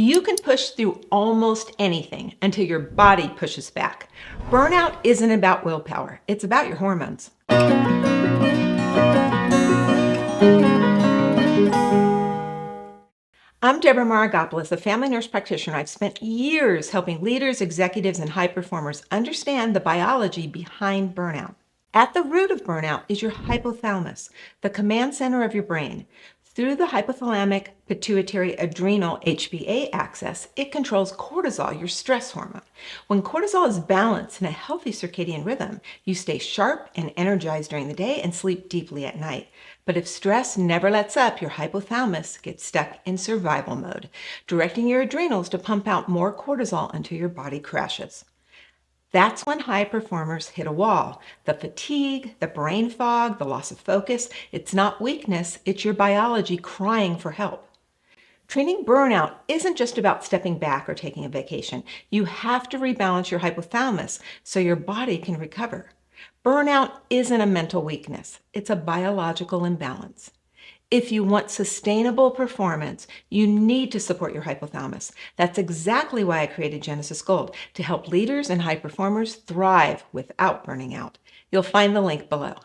You can push through almost anything until your body pushes back. Burnout isn't about willpower, it's about your hormones. I'm Deborah Maragopoulos, a family nurse practitioner. I've spent years helping leaders, executives, and high performers understand the biology behind burnout. At the root of burnout is your hypothalamus, the command center of your brain. Through the hypothalamic pituitary adrenal HPA axis, it controls cortisol, your stress hormone. When cortisol is balanced in a healthy circadian rhythm, you stay sharp and energized during the day and sleep deeply at night. But if stress never lets up, your hypothalamus gets stuck in survival mode, directing your adrenals to pump out more cortisol until your body crashes. That's when high performers hit a wall. The fatigue, the brain fog, the loss of focus, it's not weakness, it's your biology crying for help. Treating burnout isn't just about stepping back or taking a vacation. You have to rebalance your hypothalamus so your body can recover. Burnout isn't a mental weakness, it's a biological imbalance. If you want sustainable performance, you need to support your hypothalamus. That's exactly why I created Genesis Gold, to help leaders and high performers thrive without burning out. You'll find the link below.